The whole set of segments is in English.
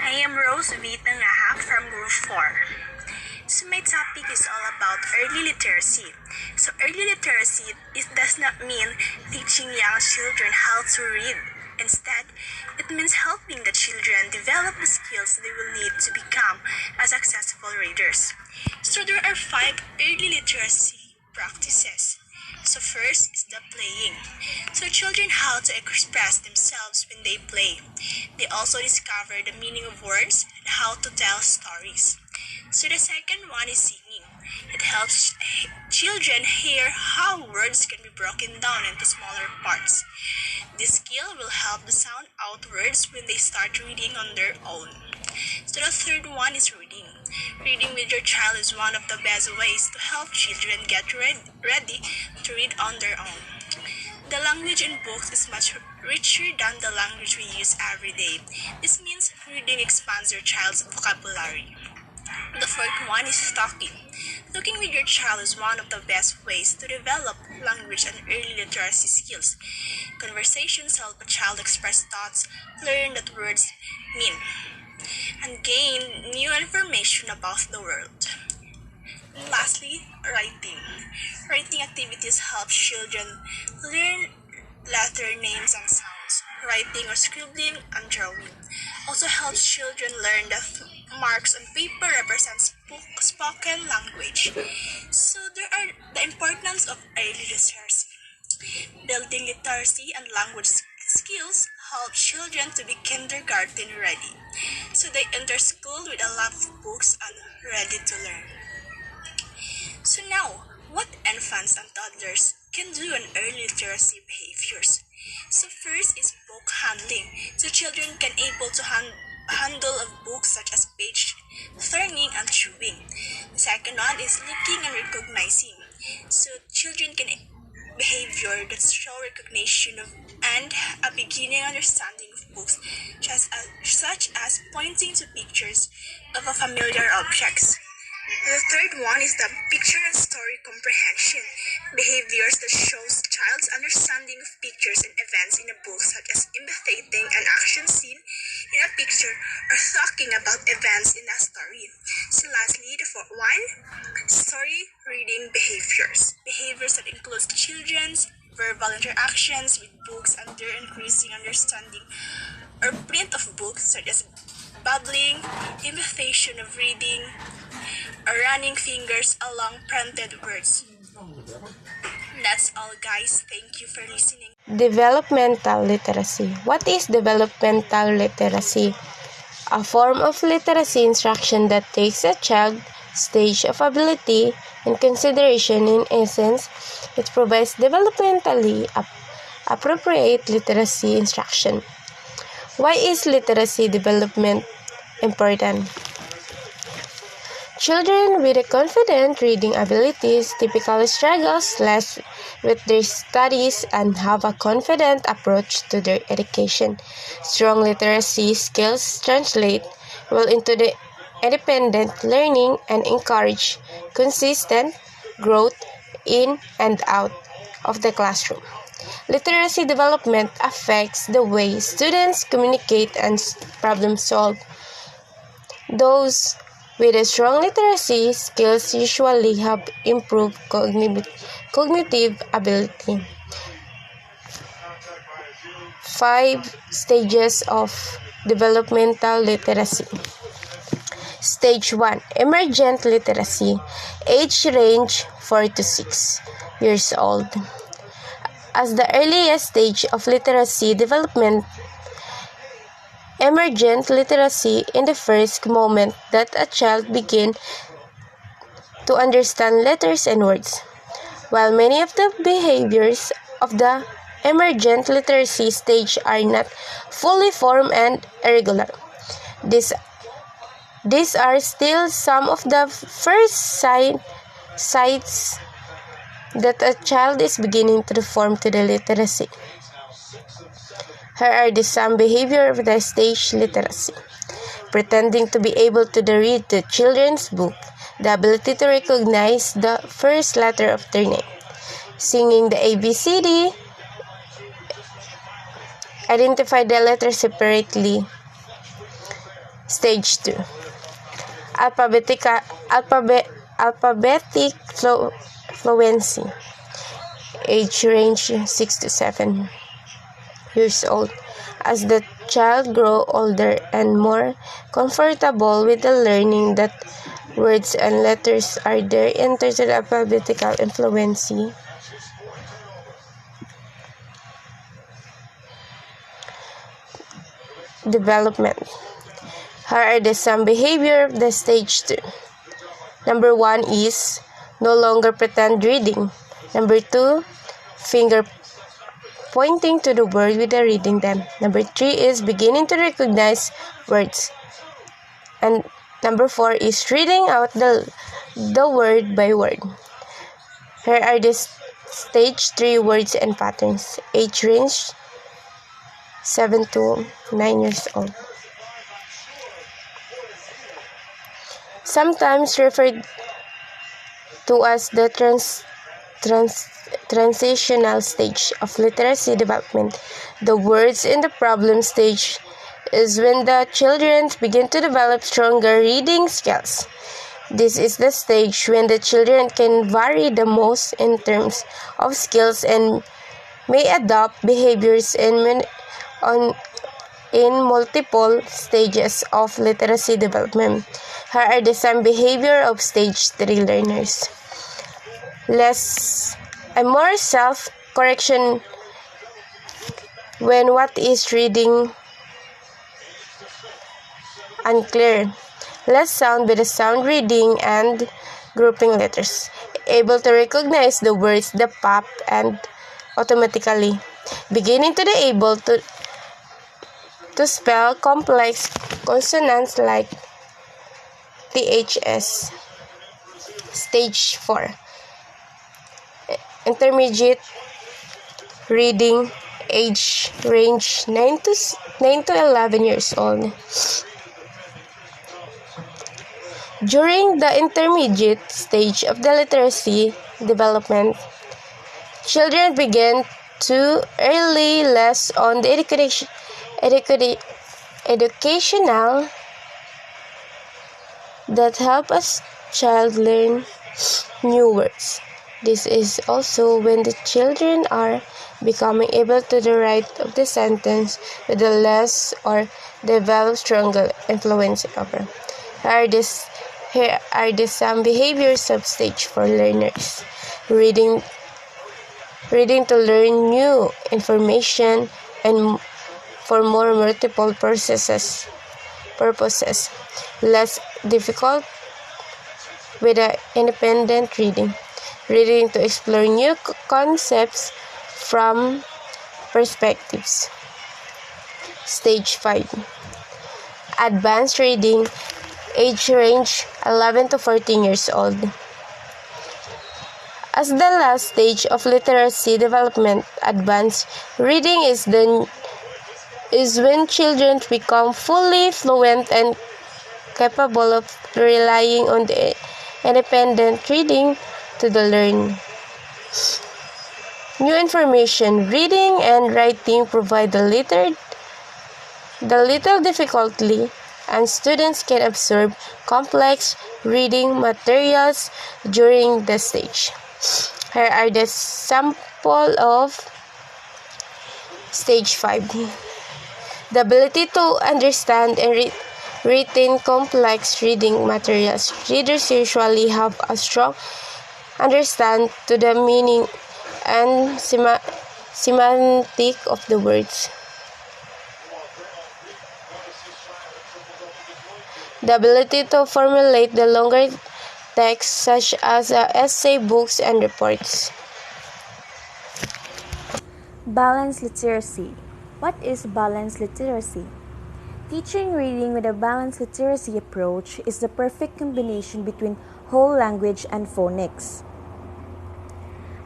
I am Rose Vitangaha from Group 4. So my topic is all about early literacy. So early literacy does not mean teaching young children how to read. Instead, it means helping the children develop the skills they will need to become as successful readers. So there are 5 early literacy practices. So first is the playing. So children how to express themselves when they play. They also discover the meaning of words and how to tell stories. So the second one is singing. It helps children hear how words can be broken down into smaller parts. This skill will help them sound out words when they start reading on their own. So the third one is reading. Reading with your child is one of the best ways to help children get ready to read on their own. The language in books is much richer than the language we use every day. This means reading expands your child's vocabulary. The fourth one is talking. Talking with your child is one of the best ways to develop language and early literacy skills. Conversations help a child express thoughts, learn what words mean, and gain new information about the world. And lastly, writing. Writing activities help children learn letter names and sounds. Writing or scribbling and drawing also helps children learn that marks on paper represents spoken language. So there are the importance of early literacy. Building literacy and language skills help children to be kindergarten ready. So they enter school with a lot of books and ready to learn. So now, what infants and toddlers can do in early literacy behaviors? So first is book handling. So children can able to handle of books such as page turning and chewing. The second one is looking and recognizing. So children can behavior that show recognition of and a beginning understanding of books, such as pointing to pictures of a familiar objects. The third one is the picture and story comprehension. Behaviors that shows child's understanding of pictures and events in a book, such as imitating an action scene in a picture or talking about events in a story. So lastly, the fourth one, story reading behaviors. Behaviors that includes children's verbal interactions with books and their increasing understanding or print of books, such as babbling, imitation of reading, or running fingers along printed words. That's all, guys. Thank you for listening. Developmental literacy. What is developmental literacy? A form of literacy instruction that takes a child's stage of ability in consideration. In essence, it provides developmentally appropriate literacy instruction. Why is literacy development important? Children with a confident reading abilities typically struggles less with their studies and have a confident approach to their education. Strong literacy skills translate well into the independent learning and encourage consistent growth in and out of the classroom. Literacy development affects the way students communicate and problem solve. Those with a strong literacy skills usually have improved cognitive ability. 5 stages of developmental literacy. Stage 1. Emergent literacy. Age range 4 to 6 years old. As the earliest stage of literacy development, emergent literacy in the first moment that a child begins to understand letters and words. While many of the behaviors of the emergent literacy stage are not fully formed and irregular, these are still some of the first signs that a child is beginning to form to the literacy. Here are some behavior of the stage literacy. Pretending to be able to read the children's book, the ability to recognize the first letter of their name, singing the ABCD, identify the letters separately, Stage 2. Alphabetic fluency. Age range 6 to 7 years old. As the child grows older and more comfortable with the learning that words and letters are there, enters the alphabetical fluency. Development. Here are some behavior of the stage 2. Number 1 is no longer pretend reading. Number 2, finger pointing to the word without reading them. Number 3 is beginning to recognize words. And number 4 is reading out the word by word. Here are the stage 3 words and patterns. Age range 7 to 9 years old. Sometimes referred to as the transitional stage of literacy development. The words in the problem stage is when the children begin to develop stronger reading skills. This is the stage when the children can vary the most in terms of skills and may adopt behaviors in multiple stages of literacy development. Here are some behavior of stage 3 learners. Less and more self-correction when what is reading unclear. Less sound with the sound reading and grouping letters. Able to recognize the words that pop and automatically. Beginning to be able to spell complex consonants like THS. Stage 4. Intermediate reading, age range 9 to 11 years old. During the intermediate stage of the literacy development, children begin to early less on the educational that help a child learn new words. This is also when the children are becoming able to the right of the sentence with a less or develop stronger influence over. Here are the some behaviors of stage 4 learners. Reading to learn new information and for more multiple purposes. Less difficult with independent reading. Reading to explore new concepts from perspectives. Stage 5. Advanced reading, age range 11 to 14 years old. As the last stage of literacy development, advanced reading is when children become fully fluent and capable of relying on the independent reading to the learn. New information, reading and writing provide the little difficulty, and students can absorb complex reading materials during the stage. Here are the sample of stage 5. The ability to understand and retain complex reading materials. Readers usually have a strong understanding to the meaning and semantic of the words. The ability to formulate the longer texts such as essay books and reports. Balanced literacy. What is balanced literacy? Teaching reading with a balanced literacy approach is the perfect combination between whole language and phonics.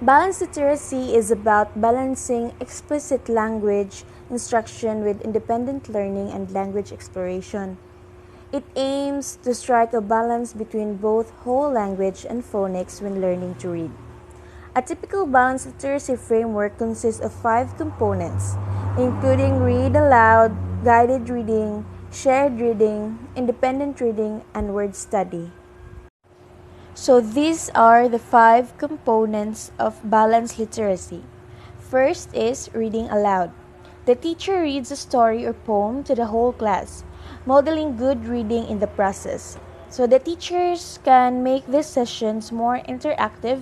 Balanced literacy is about balancing explicit language instruction with independent learning and language exploration. It aims to strike a balance between both whole language and phonics when learning to read. A typical balanced literacy framework consists of 5 components, including read aloud, guided reading, shared reading, independent reading, and word study. So these are the 5 components of balanced literacy. First is reading aloud. The teacher reads a story or poem to the whole class, modeling good reading in the process. So the teachers can make these sessions more interactive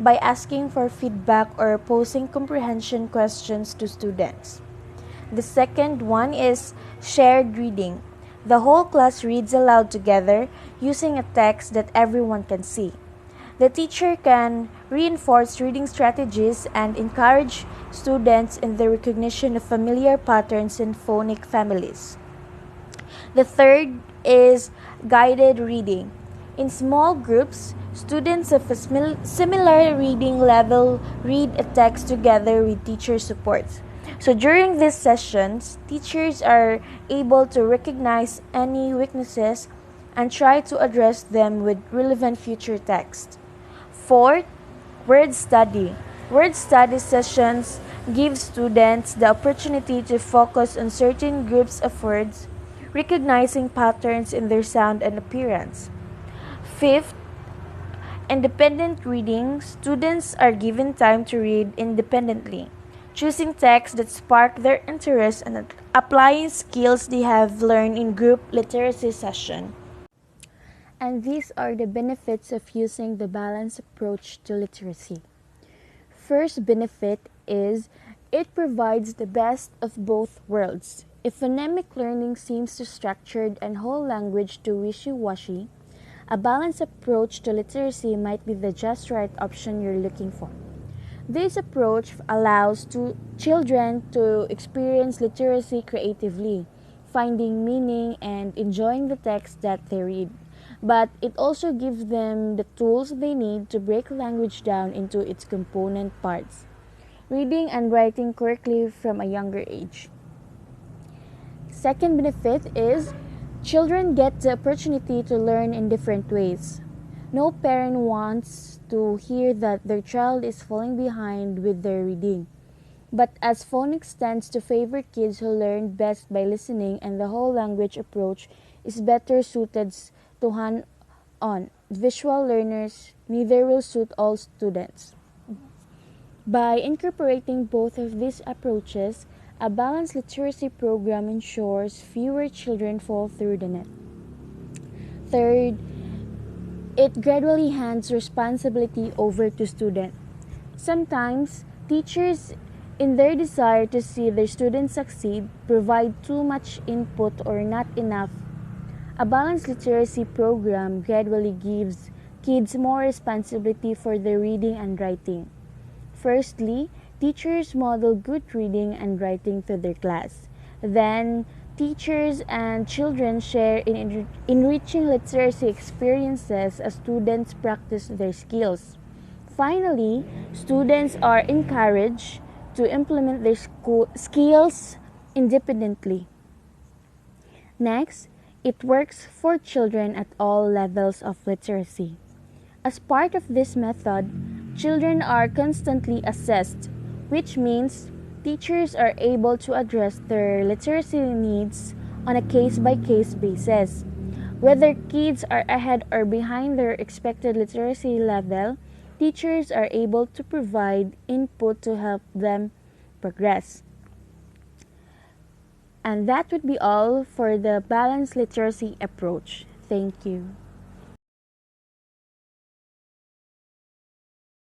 by asking for feedback or posing comprehension questions to students. The second one is shared reading. The whole class reads aloud together using a text that everyone can see. The teacher can reinforce reading strategies and encourage students in the recognition of familiar patterns in phonic families. The third is guided reading. In small groups, students of a similar reading level read a text together with teacher support. So during these sessions, teachers are able to recognize any weaknesses and try to address them with relevant future text. Fourth, word study. Word study sessions give students the opportunity to focus on certain groups of words, recognizing patterns in their sound and appearance. Fifth, independent reading. Students are given time to read independently, choosing texts that spark their interest and applying skills they have learned in group literacy session. And these are the benefits of using the balanced approach to literacy. First benefit is it provides the best of both worlds. If phonemic learning seems too structured and whole language too wishy-washy, a balanced approach to literacy might be the just right option you're looking for. This approach allows children to experience literacy creatively, finding meaning and enjoying the text that they read. But it also gives them the tools they need to break language down into its component parts, reading and writing correctly from a younger age. Second benefit is children get the opportunity to learn in different ways. No parent wants to hear that their child is falling behind with their reading. But as phonics tends to favor kids who learn best by listening and the whole language approach is better suited to hand-on visual learners, neither will suit all students. By incorporating both of these approaches, a balanced literacy program ensures fewer children fall through the net. Third, it gradually hands responsibility over to students. Sometimes, teachers, in their desire to see their students succeed, provide too much input or not enough. A balanced literacy program gradually gives kids more responsibility for their reading and writing. Firstly, teachers model good reading and writing to their class. Then, teachers and children share in enriching literacy experiences as students practice their skills. Finally, students are encouraged to implement their skills independently. Next, it works for children at all levels of literacy. As part of this method, children are constantly assessed, which means teachers are able to address their literacy needs on a case-by-case basis. Whether kids are ahead or behind their expected literacy level, teachers are able to provide input to help them progress. And that would be all for the balanced literacy approach. Thank you.